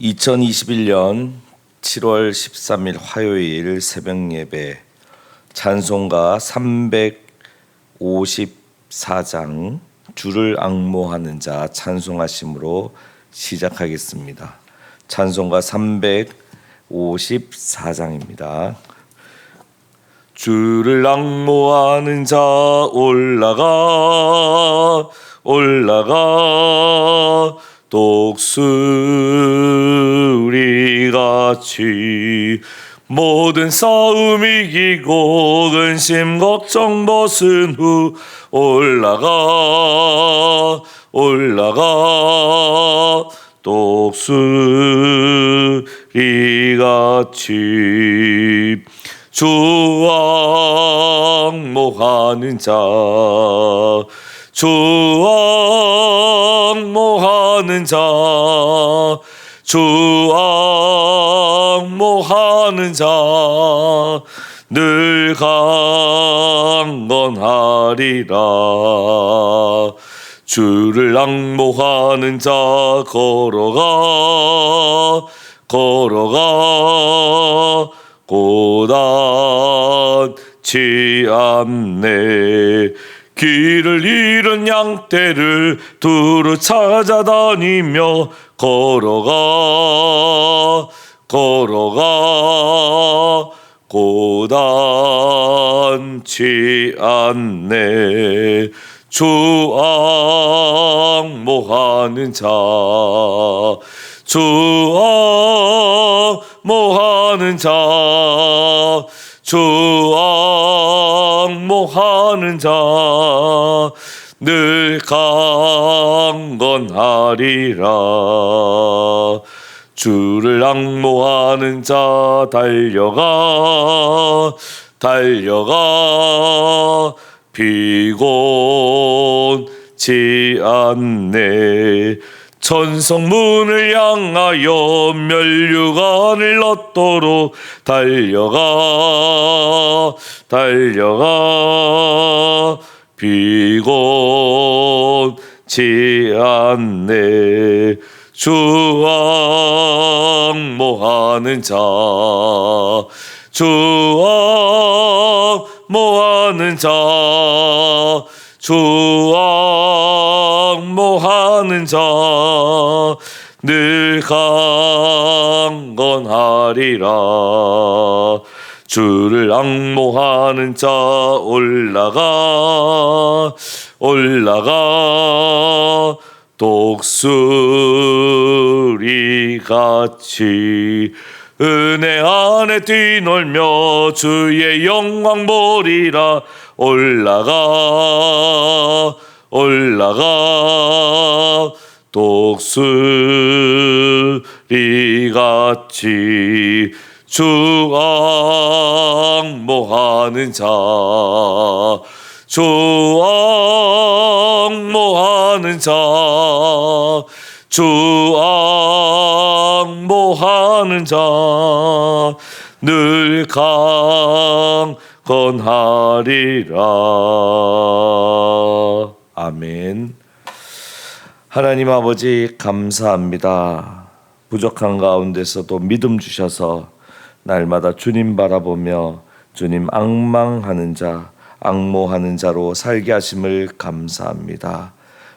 2021년 7월 13일 화요일 새벽 예배 찬송가 354장 주를 앙모하는 자 찬송하심으로 시작하겠습니다. 찬송가 354장입니다. 주를 앙모하는 자 올라가 독수리같이 모든 싸움 이기고 근심 걱정 벗은 후 올라가 독수리같이 주 앙모하는 자 주 앙모하는 자 주 앙모하는 자 늘 강건하리라. 주를 앙모하는 자 걸어가 고단치 않네. 길을 잃은 양떼를 두루 찾아다니며 걸어가 고단치 않네. 주 앙모하는 자 주 앙모하는 자 주 앙모하는 자 늘 강건하리라. 주를 앙모하는 자 달려가 피곤치 않네. 천성문을 향하여 면류관을 얻도록 달려가 피곤치 않네. 주 앙모하는 자 주 앙모하는 자 주 앙모하는 자 늘 강건하리라. 주를 앙모하는 자 올라가 독수리같이 은혜 안에 뛰놀며 주의 영광 보리라. 올라가 독수리같이 주 앙모하는 자 주 앙모하는 자 주 앙모하는 자 늘 강건하리라. 아멘. 하나님 아버지 감사합니다. 부족한 가운데서도 믿음 주셔서 날마다 주님 바라보며 주님 앙망하는 자, 앙모하는 자로 살게 하심을 감사합니다.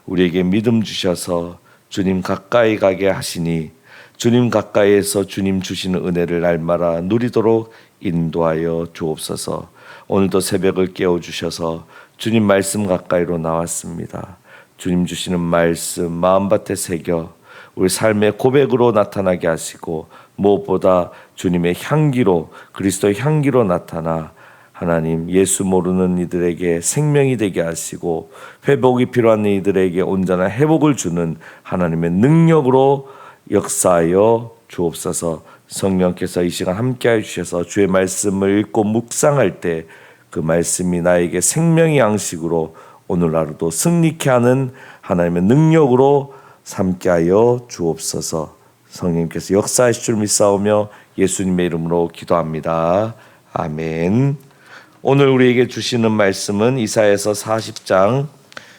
우리에게 믿음 주셔서 주님 가까이 가게 하시니 주님 가까이에서 주님 주시는 은혜를 날마다 누리도록 인도하여 주옵소서. 오늘도 새벽을 깨워주셔서 주님 말씀 가까이로 나왔습니다. 주님 주시는 말씀 마음밭에 새겨 우리 삶의 고백으로 나타나게 하시고 무엇보다 주님의 향기로 그리스도의 향기로 나타나 하나님 예수 모르는 이들에게 생명이 되게 하시고 회복이 필요한 이들에게 온전한 회복을 주는 하나님의 능력으로 역사하여 주옵소서. 성령께서 이 시간 함께해 주셔서 주의 말씀을 읽고 묵상할 때 그 말씀이 나에게 생명의 양식으로 오늘 하루도 승리케 하는 하나님의 능력으로 삼게 하여 주옵소서. 성령님께서 역사하실 줄 믿사오며 예수님의 이름으로 기도합니다. 아멘. 오늘 우리에게 주시는 말씀은 이사야서 40장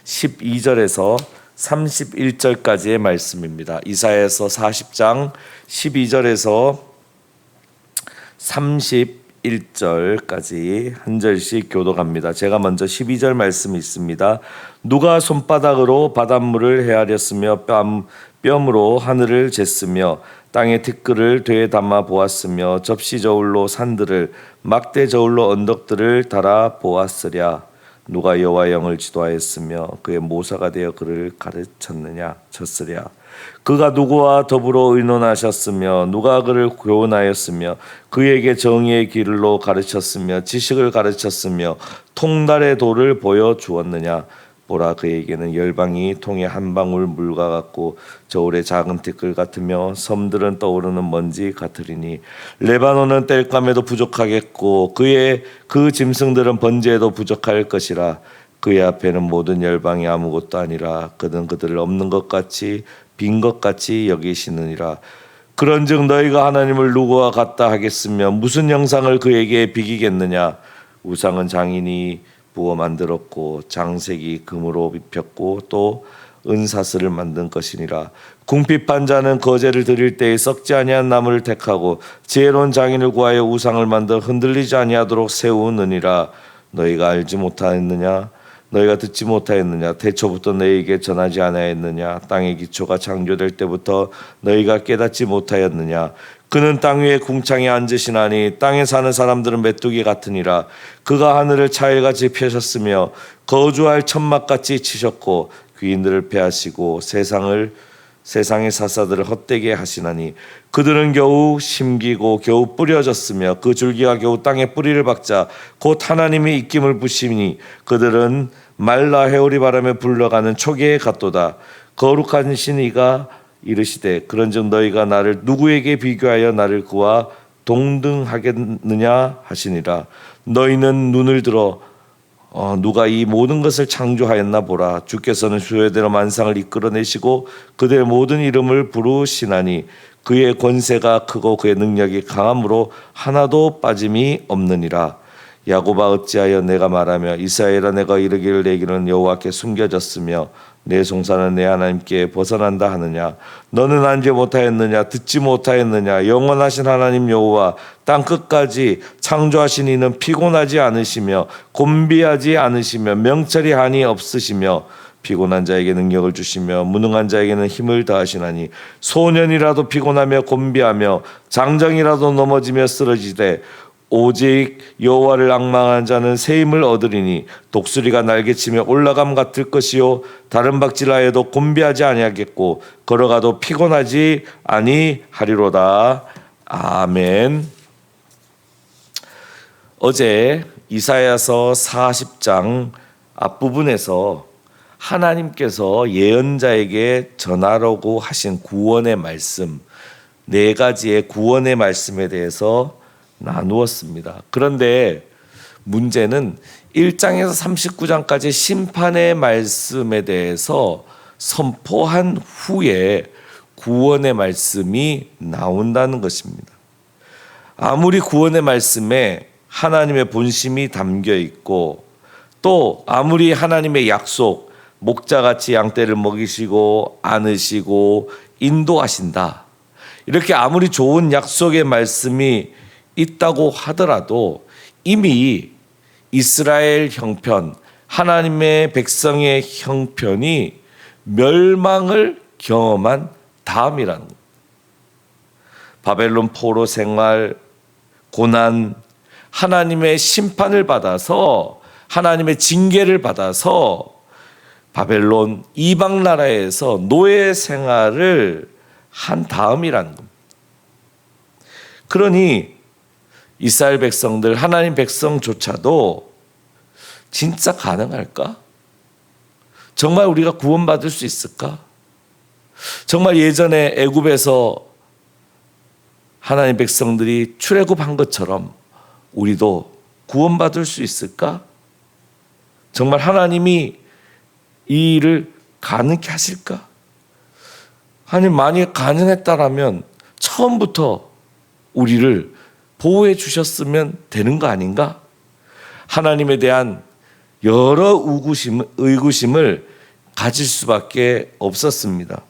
12절에서 31절까지의 말씀입니다. 이사야서 40장 12절에서 31절까지 한 절씩 교독합니다. 제가 먼저 12절 말씀이 있습니다. 누가 손바닥으로 바닷물을 헤아렸으며 뼘으로 하늘을 쟀으며 땅의 티끌을 되에 담아 보았으며 접시 저울로 산들을 막대 저울로 언덕들을 달아 보았으랴. 누가 여호와 영을 지도하였으며 그의 모사가 되어 그를 가르쳤느냐 쳤으랴. 그가 누구와 더불어 의논하셨으며 누가 그를 교훈하였으며 그에게 정의의 길로 가르쳤으며 지식을 가르쳤으며 통달의 도를 보여주었느냐. 보라, 그에게는 열방이 통에 한 방울 물과 같고 저울의 작은 티끌 같으며 섬들은 떠오르는 먼지 같으리니 레바논은 땔감에도 부족하겠고 그의 그 짐승들은 번제에도 부족할 것이라. 그의 앞에는 모든 열방이 아무것도 아니라 그는 그들을 없는 것 같이 빈 것 같이 여기시느니라. 그런즉 너희가 하나님을 누구와 같다 하겠으며 무슨 형상을 그에게 비기겠느냐. 우상은 장인이 부어 만들었고 장색이 금으로 입혔고 또 은사슬을 만든 것이니라. 궁핍한 자는 거제를 드릴 때에 썩지 아니한 나무를 택하고 지혜로운 장인을 구하여 우상을 만들어 흔들리지 아니하도록 세우느니라. 너희가 알지 못하였느냐? 너희가 듣지 못하였느냐? 태초부터 너희에게 전하지 아니하였느냐? 땅의 기초가 창조될 때부터 너희가 깨닫지 못하였느냐? 그는 땅 위에 궁창에 앉으시나니 땅에 사는 사람들은 메뚜기 같으니라. 그가 하늘을 차일같이 펴셨으며 거주할 천막같이 치셨고 귀인들을 패하시고 세상의 사사들을 헛되게 하시나니 그들은 겨우 심기고 겨우 뿌려졌으며 그 줄기가 겨우 땅에 뿌리를 박자 곧 하나님이 입김을 부시니 그들은 말라 해오리 바람에 불러가는 초계에 같도다. 거룩한 이가 이르시되 그런즉 너희가 나를 누구에게 비교하여 나를 그와 동등하겠느냐 하시니라. 너희는 눈을 들어 누가 이 모든 것을 창조하였나 보라. 주께서는 수요대로 만상을 이끌어내시고 그들의 모든 이름을 부르시나니 그의 권세가 크고 그의 능력이 강함으로 하나도 빠짐이 없느니라. 야곱아 어찌하여 내가 말하며 이스라엘아 내가 이르기를 내 길은 여호와께 숨겨졌으며 내 송사는 내 하나님께 벗어난다 하느냐. 너는 알지 못하였느냐? 듣지 못하였느냐? 영원하신 하나님 여호와 땅 끝까지 창조하신 이는 피곤하지 않으시며 곤비하지 않으시며 명철이 한이 없으시며 피곤한 자에게 능력을 주시며 무능한 자에게는 힘을 더하시나니 소년이라도 피곤하며 곤비하며 장정이라도 넘어지며 쓰러지되 오직 여호와를 앙망하는 자는 새 힘을 얻으리니 독수리가 날개치며 올라감 같을 것이요 다른 박질하여도 곤비하지 아니하겠고 걸어가도 피곤하지 아니하리로다. 아멘. 어제 이사야서 40장 앞부분에서 하나님께서 예언자에게 전하라고 하신 구원의 말씀, 네 가지의 구원의 말씀에 대해서 나누었습니다. 그런데 문제는 1장에서 39장까지 심판의 말씀에 대해서 선포한 후에 구원의 말씀이 나온다는 것입니다. 아무리 구원의 말씀에 하나님의 본심이 담겨 있고 또 아무리 하나님의 약속, 목자같이 양떼를 먹이시고 안으시고 인도하신다, 이렇게 아무리 좋은 약속의 말씀이 있다고 하더라도 이미 이스라엘 형편, 하나님의 백성의 형편이 멸망을 경험한 다음이라는 거예요. 바벨론 포로 생활, 고난, 하나님의 심판을 받아서 하나님의 징계를 받아서 바벨론 이방 나라에서 노예 생활을 한 다음이라는 겁니다. 그러니 이스라엘 백성들, 하나님 백성조차도 진짜 가능할까? 정말 우리가 구원받을 수 있을까? 정말 예전에 애굽에서 하나님 백성들이 출애굽한 것처럼 우리도 구원받을 수 있을까? 정말 하나님이 이 일을 가능케 하실까? 하나님 만약 가능했다라면 처음부터 우리를 보호해 주셨으면 되는 거 아닌가? 하나님에 대한 여러 의구심을 가질 수밖에 없었습니다.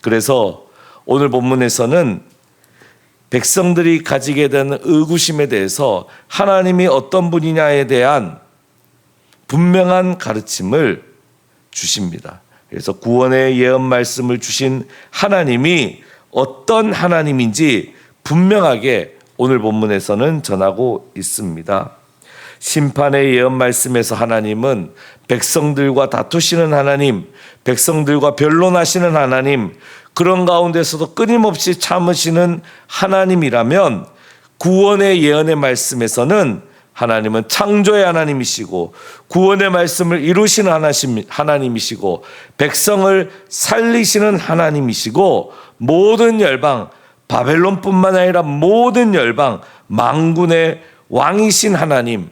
그래서 오늘 본문에서는 백성들이 가지게 되는 의구심에 대해서 하나님이 어떤 분이냐에 대한 분명한 가르침을 주십니다. 그래서 구원의 예언 말씀을 주신 하나님이 어떤 하나님인지 분명하게 오늘 본문에서는 전하고 있습니다. 심판의 예언 말씀에서 하나님은 백성들과 다투시는 하나님, 백성들과 변론하시는 하나님, 그런 가운데서도 끊임없이 참으시는 하나님이라면 구원의 예언의 말씀에서는 하나님은 창조의 하나님이시고 구원의 말씀을 이루시는 하나님이시고 백성을 살리시는 하나님이시고 모든 열방, 바벨론뿐만 아니라 모든 열방, 만군의 왕이신 하나님,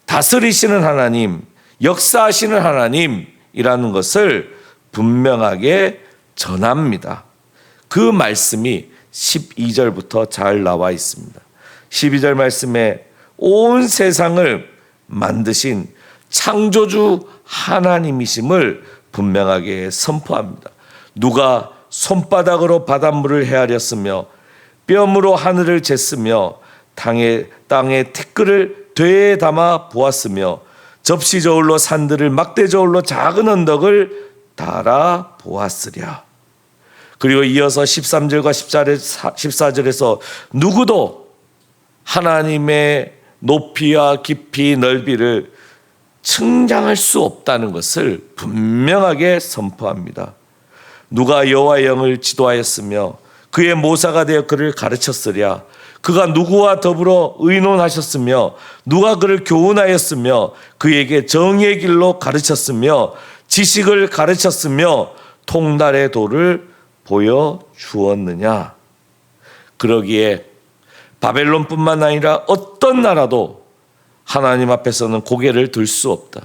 다스리시는 하나님, 역사하시는 하나님이라는 것을 분명하게 전합니다. 그 말씀이 12절부터 잘 나와 있습니다. 12절 말씀에 온 세상을 만드신 창조주 하나님이심을 분명하게 선포합니다. 누가 손바닥으로 바닷물을 헤아렸으며 뼘으로 하늘을 쟀으며 땅에 티끌을 되에 담아 보았으며 접시 저울로 산들을 막대 저울로 작은 언덕을 달아 보았으랴. 그리고 이어서 13절과 14절에서 누구도 하나님의 높이와 깊이 넓이를 측량할 수 없다는 것을 분명하게 선포합니다. 누가 여호와의 영을 지도하였으며 그의 모사가 되어 그를 가르쳤으랴. 그가 누구와 더불어 의논하셨으며 누가 그를 교훈하였으며 그에게 정의의 길로 가르쳤으며 지식을 가르쳤으며 통달의 도를 보여주었느냐. 그러기에 바벨론뿐만 아니라 어떤 나라도 하나님 앞에서는 고개를 들 수 없다.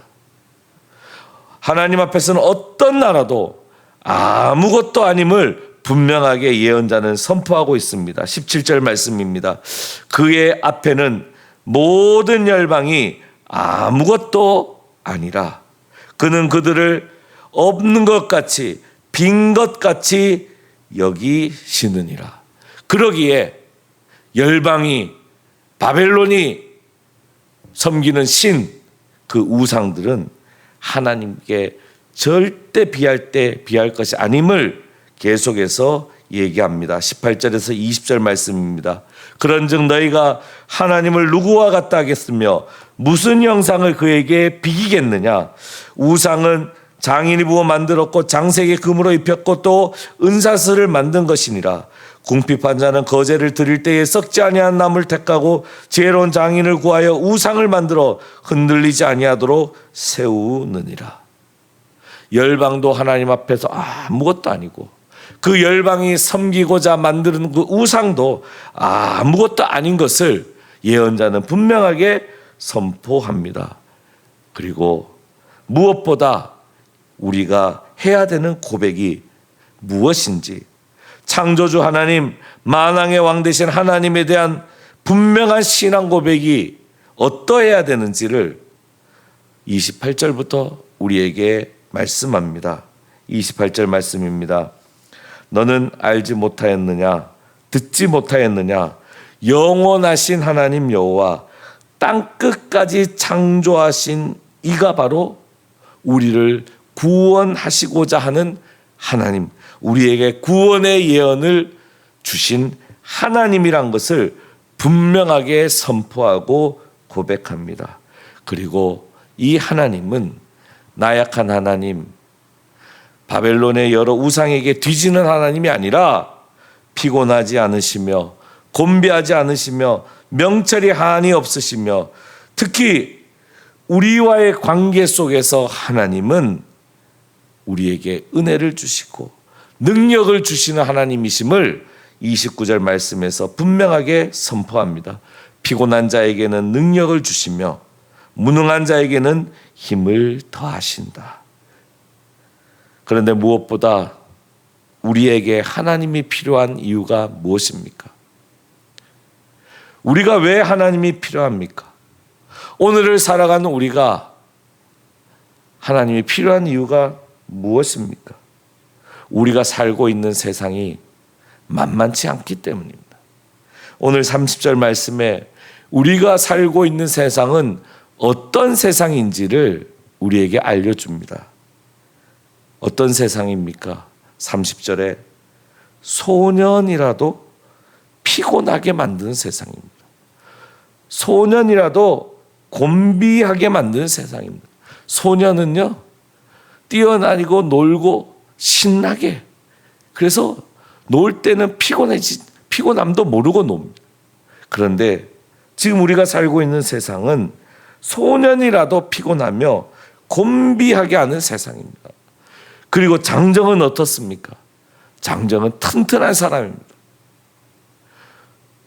하나님 앞에서는 어떤 나라도 아무것도 아님을 분명하게 예언자는 선포하고 있습니다. 17절 말씀입니다. 그의 앞에는 모든 열방이 아무것도 아니라 그는 그들을 없는 것 같이 빈 것 같이 여기시느니라. 그러기에 열방이 바벨론이 섬기는 신, 그 우상들은 하나님께 절대 비할 것이 아님을 계속해서 얘기합니다. 18절에서 20절 말씀입니다. 그런즉 너희가 하나님을 누구와 같다 하겠으며 무슨 형상을 그에게 비기겠느냐. 우상은 장인이 부어 만들었고 장색의 금으로 입혔고 또 은사슬을 만든 것이니라. 궁핍한 자는 거제를 드릴 때에 썩지 아니한 나무를 택하고 지혜로운 장인을 구하여 우상을 만들어 흔들리지 아니하도록 세우느니라. 열방도 하나님 앞에서 아무것도 아니고 그 열방이 섬기고자 만드는 그 우상도 아무것도 아닌 것을 예언자는 분명하게 선포합니다. 그리고 무엇보다 우리가 해야 되는 고백이 무엇인지, 창조주 하나님, 만왕의 왕 되신 하나님에 대한 분명한 신앙 고백이 어떠해야 되는지를 28절부터 우리에게 말씀합니다. 28절 말씀입니다. 너는 알지 못하였느냐, 듣지 못하였느냐, 영원하신 하나님 여호와 땅 끝까지 창조하신 이가 바로 우리를 구원하시고자 하는 하나님, 우리에게 구원의 예언을 주신 하나님이란 것을 분명하게 선포하고 고백합니다. 그리고 이 하나님은 나약한 하나님, 바벨론의 여러 우상에게 뒤지는 하나님이 아니라 피곤하지 않으시며 곤비하지 않으시며 명철이 한이 없으시며 특히 우리와의 관계 속에서 하나님은 우리에게 은혜를 주시고 능력을 주시는 하나님이심을 29절 말씀에서 분명하게 선포합니다. 피곤한 자에게는 능력을 주시며 무능한 자에게는 힘을 더하신다. 그런데 무엇보다 우리에게 하나님이 필요한 이유가 무엇입니까? 우리가 왜 하나님이 필요합니까? 오늘을 살아가는 우리가 하나님이 필요한 이유가 무엇입니까? 우리가 살고 있는 세상이 만만치 않기 때문입니다. 오늘 30절 말씀에 우리가 살고 있는 세상은 어떤 세상인지를 우리에게 알려줍니다. 어떤 세상입니까? 30절에 소년이라도 피곤하게 만드는 세상입니다. 소년이라도 곤비하게 만드는 세상입니다. 소년은요, 뛰어다니고 놀고 신나게, 그래서 놀 때는 피곤함도 모르고 놉니다. 그런데 지금 우리가 살고 있는 세상은 소년이라도 피곤하며 곤비하게 하는 세상입니다. 그리고 장정은 어떻습니까? 장정은 튼튼한 사람입니다.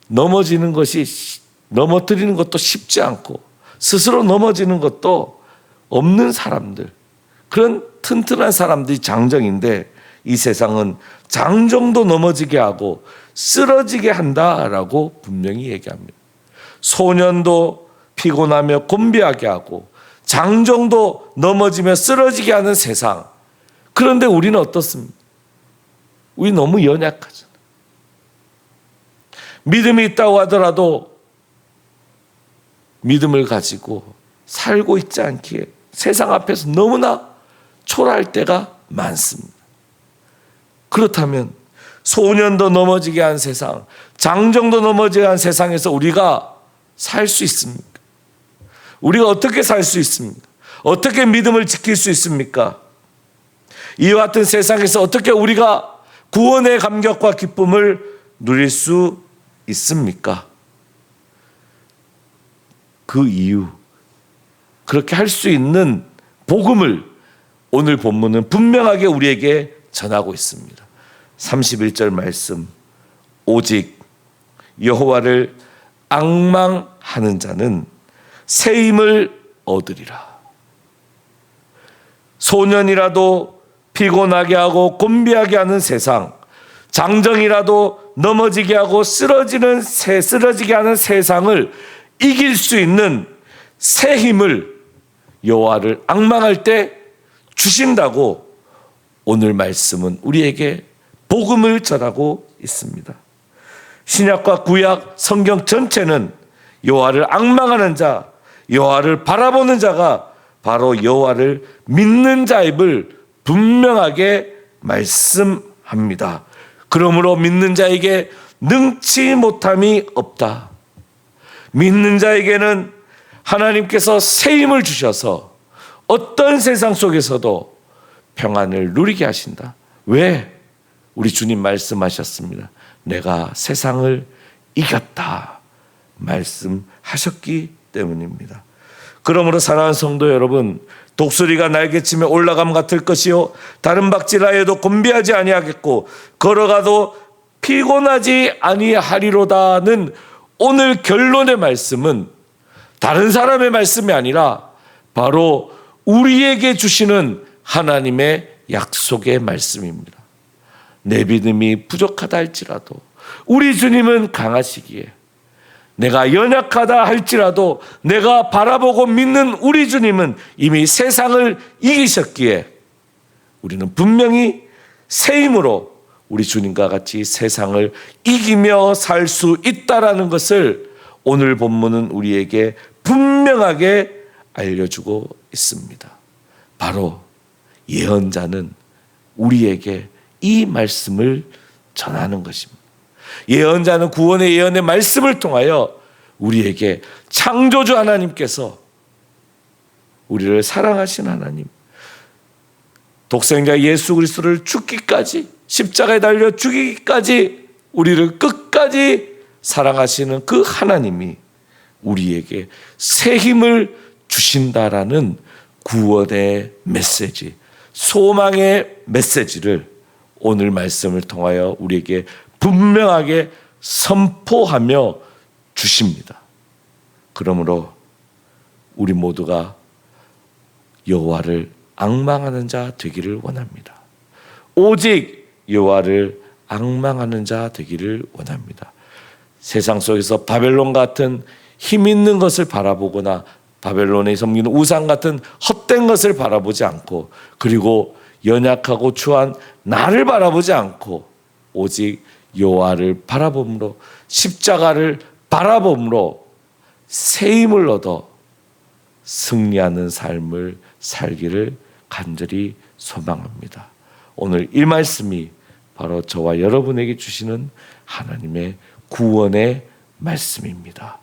넘어뜨리는 것도 쉽지 않고 스스로 넘어지는 것도 없는 사람들, 그런 튼튼한 사람들이 장정인데, 이 세상은 장정도 넘어지게 하고 쓰러지게 한다라고 분명히 얘기합니다. 소년도 피곤하며 곤비하게 하고 장정도 넘어지며 쓰러지게 하는 세상. 그런데 우리는 어떻습니까? 우리 너무 연약하잖아요. 믿음이 있다고 하더라도 믿음을 가지고 살고 있지 않기에 세상 앞에서 너무나 초라할 때가 많습니다. 그렇다면 소년도 넘어지게 한 세상, 장정도 넘어지게 한 세상에서 우리가 살 수 있습니까? 우리가 어떻게 살 수 있습니까? 어떻게 믿음을 지킬 수 있습니까? 이와 같은 세상에서 어떻게 우리가 구원의 감격과 기쁨을 누릴 수 있습니까? 그 이유, 그렇게 할 수 있는 복음을 오늘 본문은 분명하게 우리에게 전하고 있습니다. 31절 말씀, 오직 여호와를 앙망하는 자는 새 힘을 얻으리라. 소년이라도 피곤하게 하고 곤비하게 하는 세상, 장정이라도 넘어지게 하고 쓰러지게 하는 세상을 이길 수 있는 새 힘을 여호와를 앙망할 때 주신다고 오늘 말씀은 우리에게 복음을 전하고 있습니다. 신약과 구약 성경 전체는 여호와를 앙망하는 자, 여호와를 바라보는 자가 바로 여호와를 믿는 자임을 분명하게 말씀합니다. 그러므로 믿는 자에게 능치 못함이 없다. 믿는 자에게는 하나님께서 새 힘을 주셔서 어떤 세상 속에서도 평안을 누리게 하신다. 왜? 우리 주님 말씀하셨습니다. 내가 세상을 이겼다 말씀하셨기 때문입니다. 그러므로 사랑하는 성도 여러분, 독수리가 날개치며 올라감 같을 것이요 다른 박질하여도 곤비하지 아니하겠고 걸어가도 피곤하지 아니하리로다는 오늘 결론의 말씀은 다른 사람의 말씀이 아니라 바로 우리에게 주시는 하나님의 약속의 말씀입니다. 내 믿음이 부족하다 할지라도 우리 주님은 강하시기에, 내가 연약하다 할지라도 내가 바라보고 믿는 우리 주님은 이미 세상을 이기셨기에 우리는 분명히 새 힘으로 우리 주님과 같이 세상을 이기며 살 수 있다라는 것을 오늘 본문은 우리에게 분명하게 알려주고 있습니다. 바로 예언자는 우리에게 이 말씀을 전하는 것입니다. 예언자는 구원의 예언의 말씀을 통하여 우리에게 창조주 하나님께서 우리를 사랑하신 하나님, 독생자 예수 그리스도를 죽기까지, 십자가에 달려 죽이기까지 우리를 끝까지 사랑하시는 그 하나님이 우리에게 새 힘을 주신다라는 구원의 메시지, 소망의 메시지를 오늘 말씀을 통하여 우리에게 분명하게 선포하며 주십니다. 그러므로 우리 모두가 여호와를 앙망하는 자 되기를 원합니다. 오직 여호와를 앙망하는 자 되기를 원합니다. 세상 속에서 바벨론 같은 힘 있는 것을 바라보거나 바벨론에 섬기는 우상 같은 헛된 것을 바라보지 않고, 그리고 연약하고 추한 나를 바라보지 않고 오직 여호와를 바라봄으로, 십자가를 바라봄으로 새 힘을 얻어 승리하는 삶을 살기를 간절히 소망합니다. 오늘 이 말씀이 바로 저와 여러분에게 주시는 하나님의 구원의 말씀입니다.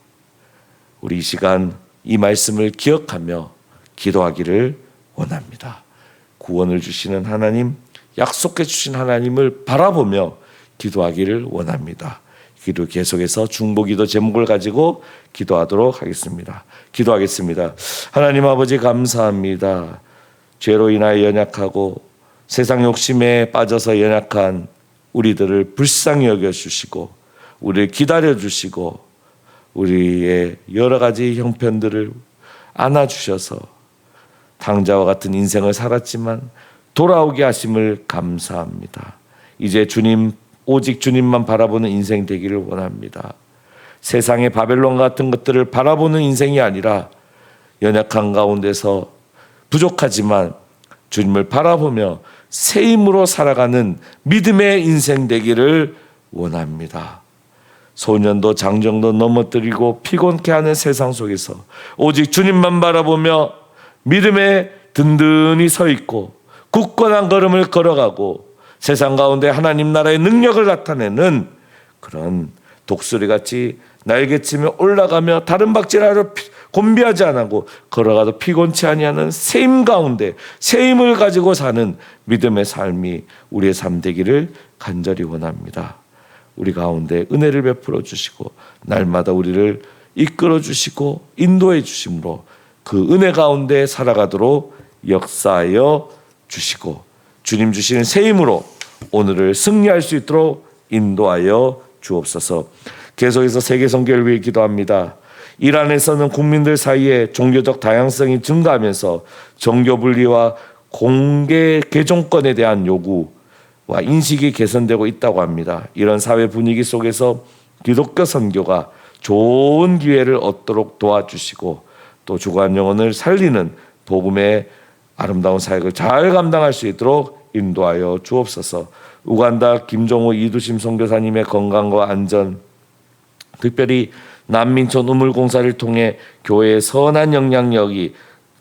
우리 이 시간 이 말씀을 기억하며 기도하기를 원합니다. 구원을 주시는 하나님, 약속해 주신 하나님을 바라보며 기도하기를 원합니다. 기도 계속해서 중보기도 제목을 가지고 기도하도록 하겠습니다. 기도하겠습니다. 하나님 아버지 감사합니다. 죄로 인하여 연약하고 세상 욕심에 빠져서 연약한 우리들을 불쌍히 여겨주시고 우리를 기다려주시고 우리의 여러 가지 형편들을 안아주셔서 당자와 같은 인생을 살았지만 돌아오게 하심을 감사합니다. 이제 주님, 오직 주님만 바라보는 인생 되기를 원합니다. 세상의 바벨론 같은 것들을 바라보는 인생이 아니라 연약한 가운데서 부족하지만 주님을 바라보며 새 힘으로 살아가는 믿음의 인생 되기를 원합니다. 소년도 장정도 넘어뜨리고 피곤케 하는 세상 속에서 오직 주님만 바라보며 믿음에 든든히 서 있고 굳건한 걸음을 걸어가고 세상 가운데 하나님 나라의 능력을 나타내는 그런 독수리같이 날개치며 올라가며 다른 박질하러 곤비하지 않고 걸어가도 피곤치 아니하는 새 힘 가운데 새 힘을 가지고 사는 믿음의 삶이 우리의 삶 되기를 간절히 원합니다. 우리 가운데 은혜를 베풀어 주시고 날마다 우리를 이끌어 주시고 인도해 주심으로 그 은혜 가운데 살아가도록 역사하여 주시고 주님 주시는 새 힘으로 오늘을 승리할 수 있도록 인도하여 주옵소서. 계속해서 세계선교를 위해 기도합니다. 이란에서는 국민들 사이에 종교적 다양성이 증가하면서 정교 분리와 공개 개종권에 대한 요구와 인식이 개선되고 있다고 합니다. 이런 사회 분위기 속에서 기독교 선교가 좋은 기회를 얻도록 도와주시고 또 주간 영혼을 살리는 복음의 아름다운 사역을 잘 감당할 수 있도록 인도하여 주옵소서. 우간다 김종호 이두심 선교사님의 건강과 안전, 특별히 난민촌 우물공사를 통해 교회의 선한 영향력이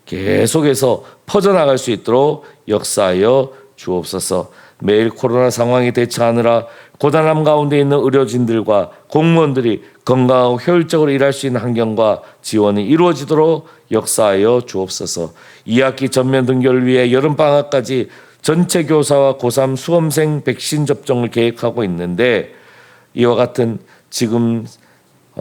계속해서 퍼져나갈 수 있도록 역사하여 주옵소서. 매일 코로나 상황에 대처하느라 고단함 가운데 있는 의료진들과 공무원들이 건강하고 효율적으로 일할 수 있는 환경과 지원이 이루어지도록 역사하여 주옵소서. 2학기 전면 등교를 위해 여름방학까지 전체 교사와 고3 수험생 백신 접종을 계획하고 있는데 이와 같은 지금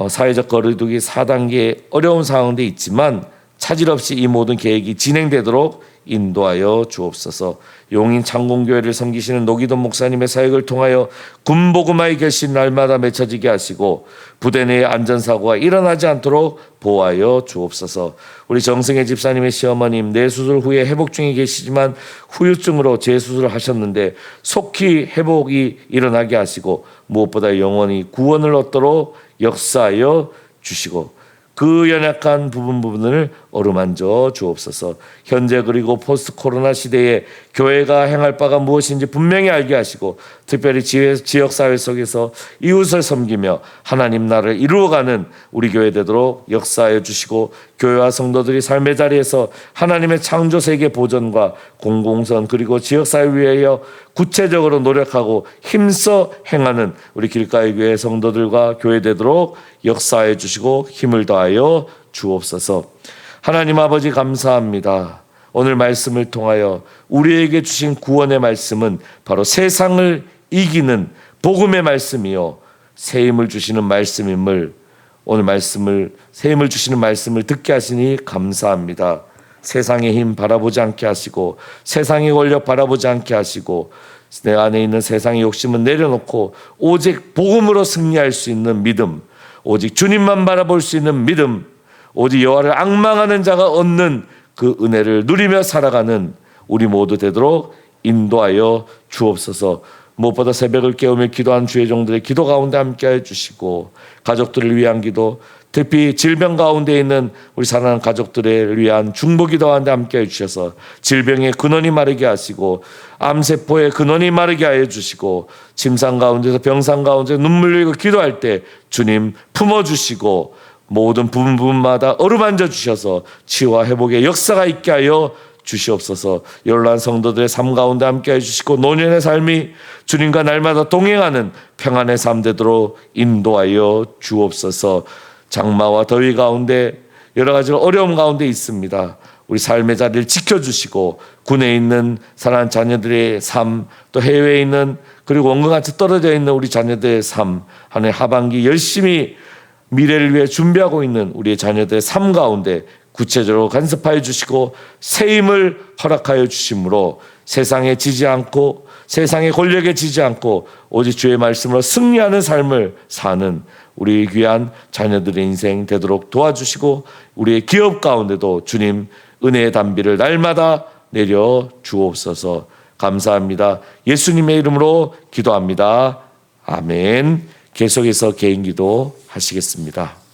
사회적 거리두기 4단계 어려운 상황도 있지만 차질 없이 이 모든 계획이 진행되도록 인도하여 주옵소서. 용인 창공교회를 섬기시는 노기돈 목사님의 사역을 통하여 군복음화의 결신 날마다 맺혀지게 하시고 부대 내에 안전사고가 일어나지 않도록 보호하여 주옵소서. 우리 정승혜 집사님의 시어머님 뇌수술 후에 회복 중에 계시지만 후유증으로 재수술을 하셨는데 속히 회복이 일어나게 하시고 무엇보다 영원히 구원을 얻도록 역사하여 주시고 그 연약한 부분을 어루만져 주옵소서. 현재 그리고 포스트 코로나 시대에 교회가 행할 바가 무엇인지 분명히 알게 하시고 특별히 지역사회 속에서 이웃을 섬기며 하나님 나라를 이루어가는 우리 교회 되도록 역사하여 주시고 교회와 성도들이 삶의 자리에서 하나님의 창조세계 보존과 공공선 그리고 지역사회 위하여 구체적으로 노력하고 힘써 행하는 우리 길가의 교회 성도들과 교회 되도록 역사해 주시고 힘을 더하여 주옵소서. 하나님 아버지 감사합니다. 오늘 말씀을 통하여 우리에게 주신 구원의 말씀은 바로 세상을 이기는 복음의 말씀이요 새 힘을 주시는 말씀임을 오늘 말씀을 새 힘을 주시는 말씀을 듣게 하시니 감사합니다. 세상의 힘 바라보지 않게 하시고 세상의 권력 바라보지 않게 하시고 내 안에 있는 세상의 욕심은 내려놓고 오직 복음으로 승리할 수 있는 믿음, 오직 주님만 바라볼 수 있는 믿음, 오직 여호와를 앙망하는 자가 얻는 그 은혜를 누리며 살아가는 우리 모두 되도록 인도하여 주옵소서. 무엇보다 새벽을 깨우며 기도한 주의 종들의 기도 가운데 함께해 주시고 가족들을 위한 기도, 특히 질병 가운데 있는 우리 사랑하는 가족들을 위한 중보기도 가운데 함께해 주셔서 질병의 근원이 마르게 하시고 암세포의 근원이 마르게 하여 주시고 침상 가운데서 병상 가운데 눈물 흘리고 기도할 때 주님 품어주시고 모든 부분마다 어루만져 주셔서 치유와 회복의 역사가 있게 하여 주시옵소서. 열난 성도들의 삶 가운데 함께 해주시고 노년의 삶이 주님과 날마다 동행하는 평안의 삶 되도록 인도하여 주옵소서. 장마와 더위 가운데 여러 가지 어려움 가운데 있습니다. 우리 삶의 자리를 지켜주시고 군에 있는 사랑하는 자녀들의 삶, 또 해외에 있는 그리고 원과같이 떨어져 있는 우리 자녀들의 삶, 하나님 하반기 열심히 미래를 위해 준비하고 있는 우리의 자녀들의 삶 가운데 구체적으로 간섭하여 주시고 새 힘을 허락하여 주심으로 세상에 지지 않고 세상의 권력에 지지 않고 오직 주의 말씀으로 승리하는 삶을 사는 우리 귀한 자녀들의 인생 되도록 도와주시고 우리의 기업 가운데도 주님 은혜의 단비를 날마다 내려 주옵소서. 감사합니다. 예수님의 이름으로 기도합니다. 아멘. 계속해서 개인 기도 하시겠습니다.